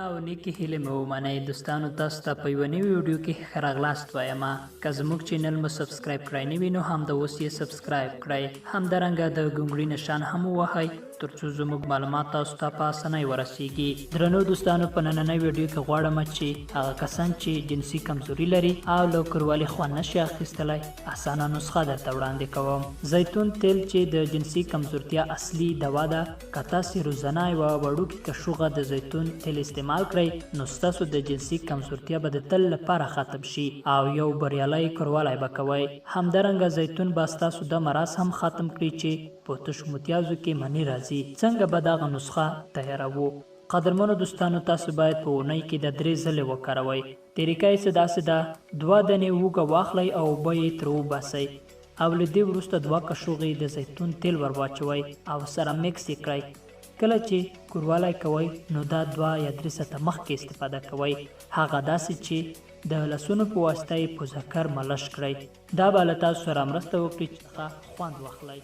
مننه او نیکې هیلې مې ومنئ دوستانو تاسو ته په یوه نوي ویډیو کې ښه راغلاست وایم که زموږ چینل مو سبسکرایب کړی نه وي نو همدا اوس یې سبسکرایب کړئ همدارنګه د ګونګړي نشان هم ووهئ تر څو زموږ معلومات تاسو ته په اسانۍ ورسیږي درنو دوستانو په نننۍ ویډیو کې غواړم چې هغه کسان چې جنسي کمزوري لري او له کوروالې خوند نشي اخیستلی اسانه نسخه درته وړاندې کوم زیتون تیل چې د جنسي کمزورتیا اصلي دوا ده که تاسې روزانه یوه وړوکې کشوغه د زیتون تیل استعمال کړئ نو ستاسو د جنسي کمزورتیا به د تل لپاره ختم شي او یو بریالی کوروالی به کوئ همدارنګه زیتون به ستاسو د مرض هم ختم کړي چې په تشو متیازو کې منی راځي څنګه به دغه نسخه تیاروو قدرمنو دوستانو تاسو باید په اونۍ کې د 3 ځلې وکاروئ طریقه یې څه داسې ده 2 دانې هوږه واخلئ او اوبه یې ترې وباسئ او له دې وروسته 2 کشوغې د زیتون تیل ور واچوئ او سره مکس یې کړئ کله چې کوروالی کوئ نو دا 2 یا 3 ساعته مخکې استفاده کوئ هغه داسې چې د لاسونو په واسطه یې په ذکر ملش کړئ دا به له تاسو سره مرسته وکړي چې ښه خوند واخلئ